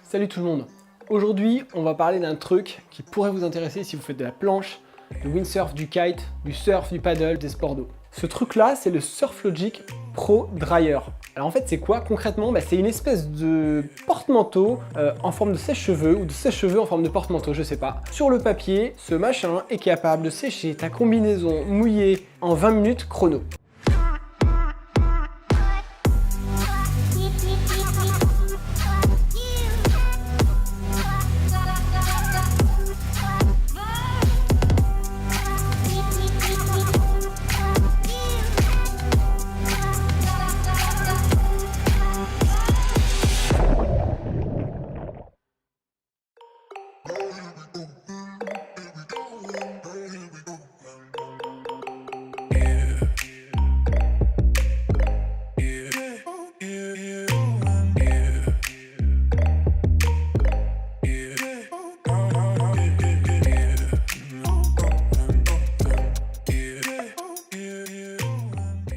Salut tout le monde. Aujourd'hui, on va parler d'un truc qui pourrait vous intéresser si vous faites de la planche, du windsurf, du kite, du surf, du paddle, des sports d'eau. Ce truc-là, c'est le Surflogic Pro Dryer. Alors en fait, c'est quoi concrètement? C'est une espèce de porte-manteau en forme de sèche-cheveux ou de sèche-cheveux en forme de porte-manteau, je sais pas. Sur le papier, ce machin est capable de sécher ta combinaison mouillée en 20 minutes chrono.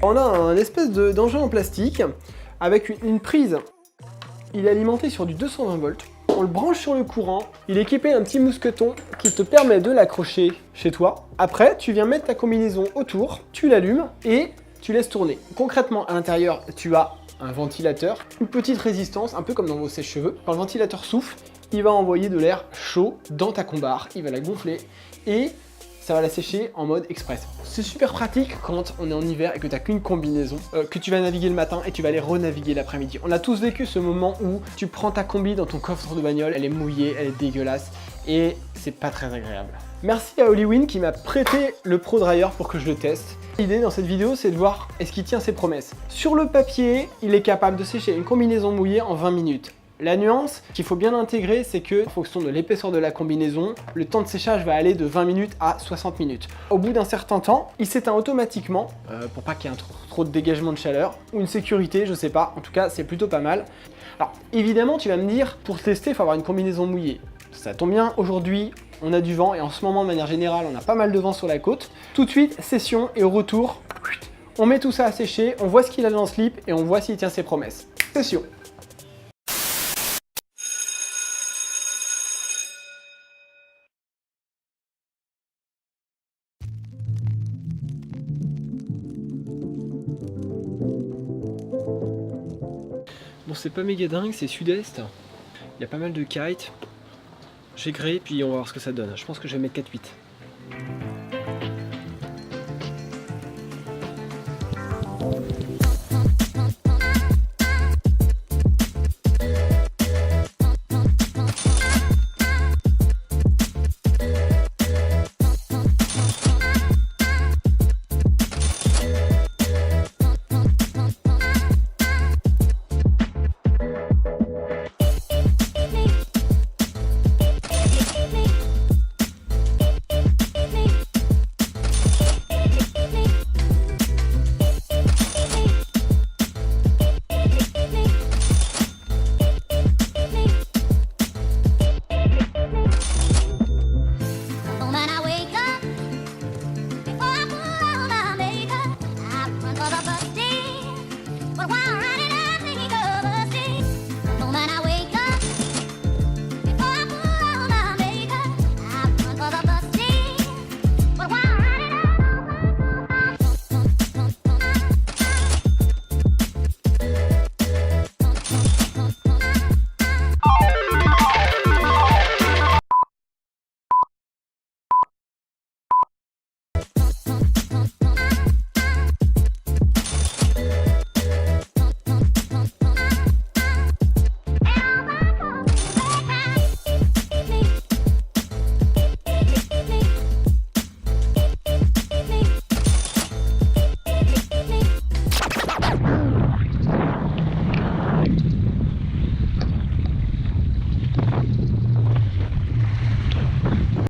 On a un espèce d'engin en plastique avec une prise. Il est alimenté sur du 220 volts. On le branche sur le courant. Il est équipé d'un petit mousqueton qui te permet de l'accrocher chez toi. Après, tu viens mettre ta combinaison autour, tu l'allumes et tu laisses tourner. Concrètement, à l'intérieur, tu as un ventilateur, une petite résistance, un peu comme dans vos sèche-cheveux. Quand le ventilateur souffle, il va envoyer de l'air chaud dans ta combarre. Il va la gonfler et ça va la sécher en mode express. C'est super pratique quand on est en hiver et que tu n'as qu'une combinaison, que tu vas naviguer le matin et tu vas aller renaviguer l'après-midi. On a tous vécu ce moment où tu prends ta combi dans ton coffre de bagnole, elle est mouillée, elle est dégueulasse et c'est pas très agréable. Merci à Holywin qui m'a prêté le Pro Dryer pour que je le teste. L'idée dans cette vidéo, c'est de voir est-ce qu'il tient ses promesses. Sur le papier, il est capable de sécher une combinaison mouillée en 20 minutes. La nuance qu'il faut bien intégrer, c'est que, en fonction de l'épaisseur de la combinaison, le temps de séchage va aller de 20 minutes à 60 minutes. Au bout d'un certain temps, il s'éteint automatiquement, pour pas qu'il y ait trop de dégagement de chaleur, ou une sécurité, je sais pas, en tout cas c'est plutôt pas mal. Alors évidemment, tu vas me dire, pour tester, il faut avoir une combinaison mouillée. Ça tombe bien, aujourd'hui, on a du vent, et en ce moment, de manière générale, on a pas mal de vent sur la côte. Tout de suite, session, et au retour, on met tout ça à sécher, on voit ce qu'il a dans le slip, et on voit s'il tient ses promesses. Session. Bon, c'est pas méga dingue, c'est sud-est. Il y a pas mal de kites. J'ai créé, puis on va voir ce que ça donne. Je pense que je vais mettre 4-8.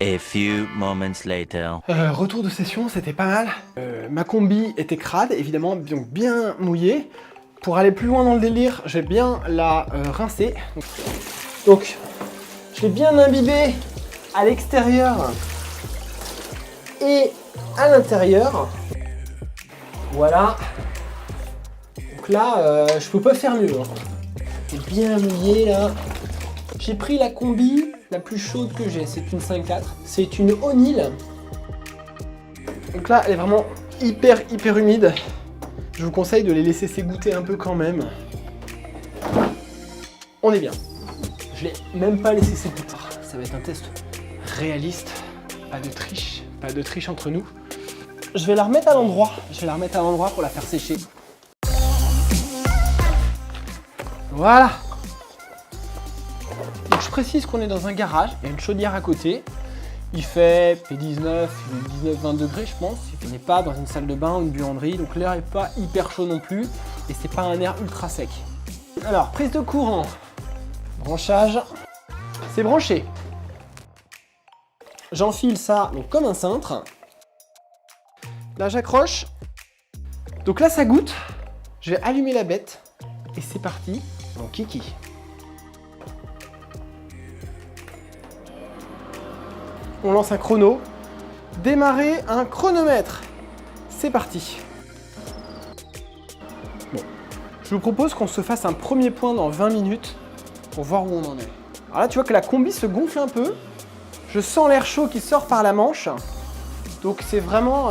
A few moments later. Retour de session, c'était pas mal. Ma combi était crade, évidemment, donc bien mouillée. Pour aller plus loin dans le délire, je vais bien la rincer. Donc, je l'ai bien imbibée à l'extérieur et à l'intérieur. Voilà. Donc là, je peux pas faire mieux. Hein. est bien mouillé là. J'ai pris la combi la plus chaude que j'ai, c'est une 5.4. C'est une O'Neill. Donc là, elle est vraiment hyper humide. Je vous conseille de les laisser s'égoutter un peu quand même. On est bien. Je l'ai même pas laissé s'égoutter. Ça va être un test réaliste. Pas de triche entre nous. Je vais la remettre à l'endroit. Pour la faire sécher. Voilà. Donc je précise qu'on est dans un garage. Il y a une chaudière à côté. Il fait 19-20 degrés, je pense. On n'est pas dans une salle de bain ou une buanderie, donc l'air n'est pas hyper chaud non plus. Et c'est pas un air ultra sec. Alors, prise de courant. Branchage. C'est branché. J'enfile ça donc, comme un cintre. Là, j'accroche. Donc là, ça goûte. Je vais allumer la bête. Et c'est parti, mon kiki. On lance un chrono. Démarrer un chronomètre. C'est parti. Bon. Je vous propose qu'on se fasse un premier point dans 20 minutes pour voir où on en est. Alors là, tu vois que la combi se gonfle un peu. Je sens l'air chaud qui sort par la manche. Donc c'est vraiment...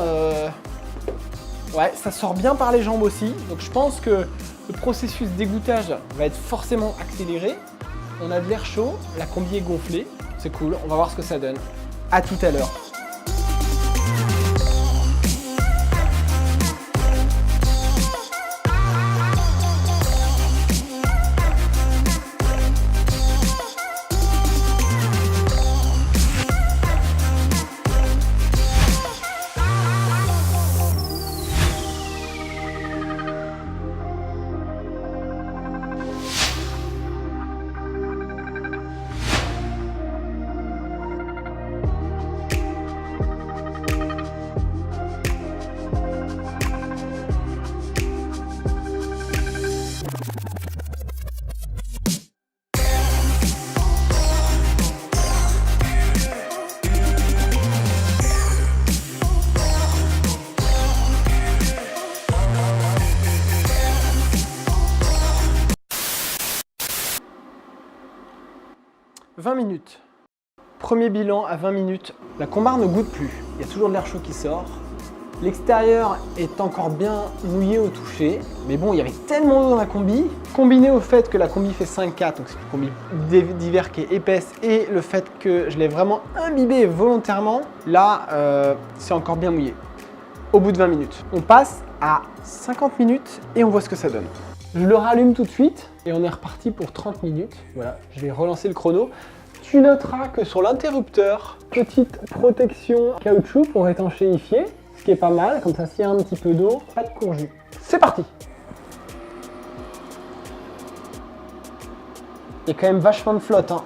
Ouais, ça sort bien par les jambes aussi. Donc je pense que le processus d'égouttage va être forcément accéléré. On a de l'air chaud, la combi est gonflée. C'est cool, on va voir ce que ça donne. À tout à l'heure. « 20 minutes. Premier bilan à 20 minutes. La combarre ne goûte plus. Il y a toujours de l'air chaud qui sort. L'extérieur est encore bien mouillé au toucher. Mais bon, il y avait tellement d'eau dans la combi. Combiné au fait que la combi fait 5.4, donc c'est une combi d'hiver qui est épaisse, et le fait que je l'ai vraiment imbibée volontairement, là, c'est encore bien mouillé. Au bout de 20 minutes. On passe à 50 minutes et on voit ce que ça donne. Je le rallume tout de suite et on est reparti pour 30 minutes. Voilà, je vais relancer le chrono. Tu noteras que sur l'interrupteur, petite protection caoutchouc pour étanchéifier, ce qui est pas mal, comme ça s'il y a un petit peu d'eau, pas de courjus. C'est parti! Il y a quand même vachement de flotte, hein.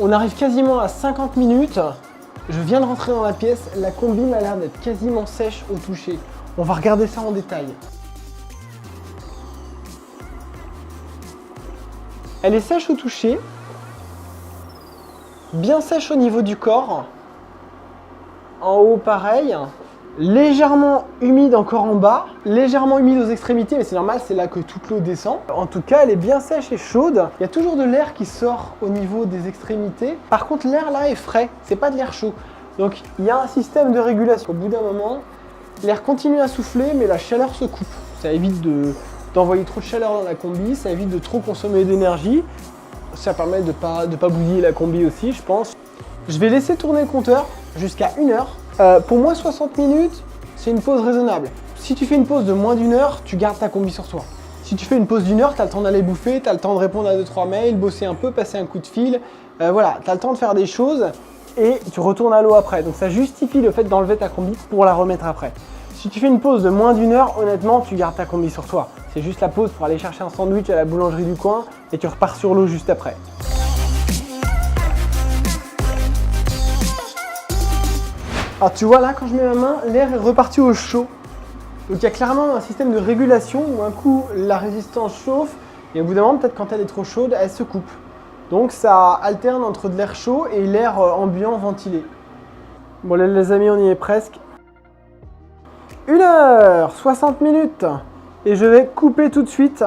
On arrive quasiment à 50 minutes. Je viens de rentrer dans la pièce. La combi m'a l'air d'être quasiment sèche au toucher. On va regarder ça en détail. Elle est sèche au toucher. Bien sèche au niveau du corps. En haut, pareil. Légèrement humide encore en bas, légèrement humide aux extrémités, mais c'est normal, c'est là que toute l'eau descend. En tout cas, elle est bien sèche et chaude. Il y a toujours de l'air qui sort au niveau des extrémités. Par contre, l'air là est frais, c'est pas de l'air chaud. Donc, il y a un système de régulation. Au bout d'un moment, l'air continue à souffler, mais la chaleur se coupe. Ça évite d'envoyer trop de chaleur dans la combi, ça évite de trop consommer d'énergie. Ça permet de ne pas bouillir la combi aussi, je pense. Je vais laisser tourner le compteur jusqu'à 1 heure. Pour moi, 60 minutes, c'est une pause raisonnable. Si tu fais une pause de moins d'1 heure, tu gardes ta combi sur toi. Si tu fais une pause d'1 heure, tu as le temps d'aller bouffer, tu as le temps de répondre à 2-3 mails, bosser un peu, passer un coup de fil. Voilà, tu as le temps de faire des choses et tu retournes à l'eau après. Donc ça justifie le fait d'enlever ta combi pour la remettre après. Si tu fais une pause de moins d'1 heure, honnêtement, tu gardes ta combi sur toi. C'est juste la pause pour aller chercher un sandwich à la boulangerie du coin et tu repars sur l'eau juste après. Alors tu vois là, quand je mets ma main, l'air est reparti au chaud. Donc il y a clairement un système de régulation où un coup la résistance chauffe et au bout d'un moment, peut-être quand elle est trop chaude, elle se coupe. Donc ça alterne entre de l'air chaud et l'air ambiant ventilé. Bon les amis, on y est presque. 1h, 60 minutes. Et je vais couper tout de suite.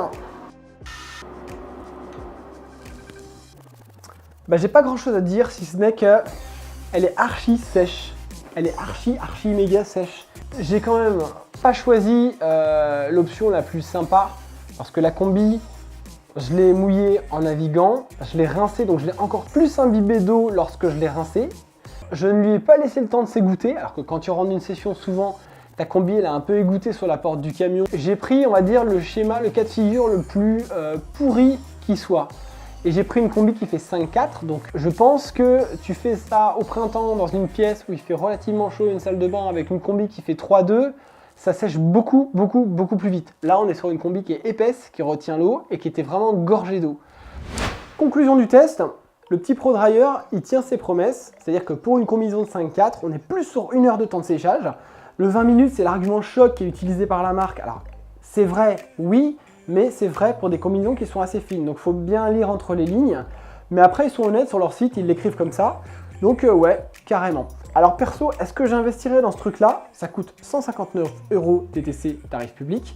Bah, j'ai pas grand chose à dire si ce n'est que elle est archi sèche. Elle est archi méga sèche. J'ai quand même pas choisi l'option la plus sympa parce que la combi, je l'ai mouillée en naviguant, je l'ai rincée, donc je l'ai encore plus imbibée d'eau lorsque je l'ai rincée. Je ne lui ai pas laissé le temps de s'égoutter, alors que quand tu rentres d'une session, souvent ta combi elle a un peu égoutté sur la porte du camion. J'ai pris, on va dire, le schéma, le cas de figure le plus pourri qui soit. Et j'ai pris une combi qui fait 5,4, donc je pense que tu fais ça au printemps dans une pièce où il fait relativement chaud, une salle de bain avec une combi qui fait 3,2, ça sèche beaucoup plus vite. Là, on est sur une combi qui est épaisse, qui retient l'eau et qui était vraiment gorgée d'eau. Conclusion du test, le petit Pro Dryer, il tient ses promesses, c'est-à-dire que pour une combinaison de 5,4, on est plus sur 1 heure de temps de séchage. Le 20 minutes, c'est l'argument choc qui est utilisé par la marque. Alors, c'est vrai, oui, mais c'est vrai pour des combinaisons qui sont assez fines. Donc, il faut bien lire entre les lignes. Mais après, ils sont honnêtes sur leur site, ils l'écrivent comme ça. Donc, ouais, carrément. Alors, perso, est-ce que j'investirais dans ce truc-là? Ça coûte 159 € TTC, tarif public.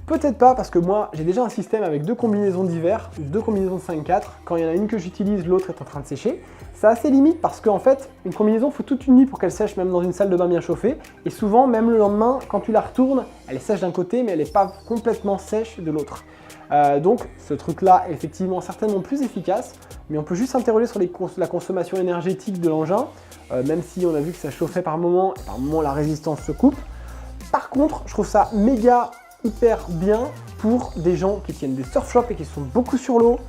Peut-être pas, parce que moi, j'ai déjà un système avec 2 combinaisons d'hiver, 2 combinaisons de 5,4. Quand il y en a une que j'utilise, l'autre est en train de sécher. C'est assez limite parce qu'en fait, une combinaison, il faut toute une nuit pour qu'elle sèche, même dans une salle de bain bien chauffée. Et souvent, même le lendemain, quand tu la retournes, elle est sèche d'un côté, mais elle n'est pas complètement sèche de l'autre. Donc, ce truc-là est effectivement certainement plus efficace, mais on peut juste s'interroger sur la consommation énergétique de l'engin, même si on a vu que ça chauffait par moment, et par moment la résistance se coupe. Par contre, je trouve ça méga hyper bien pour des gens qui tiennent des surf shops et qui sont beaucoup sur l'eau,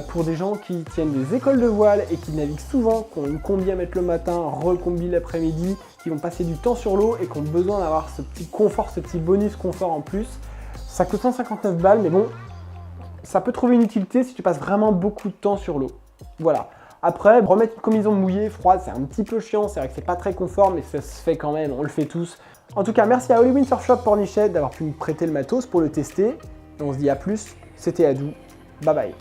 pour des gens qui tiennent des écoles de voile et qui naviguent souvent, qui ont une combi à mettre le matin, recombi l'après-midi, qui vont passer du temps sur l'eau et qui ont besoin d'avoir ce petit confort, ce petit bonus confort en plus. Ça coûte 159 balles, mais bon, ça peut trouver une utilité si tu passes vraiment beaucoup de temps sur l'eau. Voilà. Après, remettre une combinaison mouillée, froide, c'est un petit peu chiant, c'est vrai que c'est pas très confort, mais ça se fait quand même, on le fait tous. En tout cas, merci à Holywin Surf Shop Pornichet d'avoir pu me prêter le matos pour le tester. Et on se dit à plus, c'était Adou, bye bye.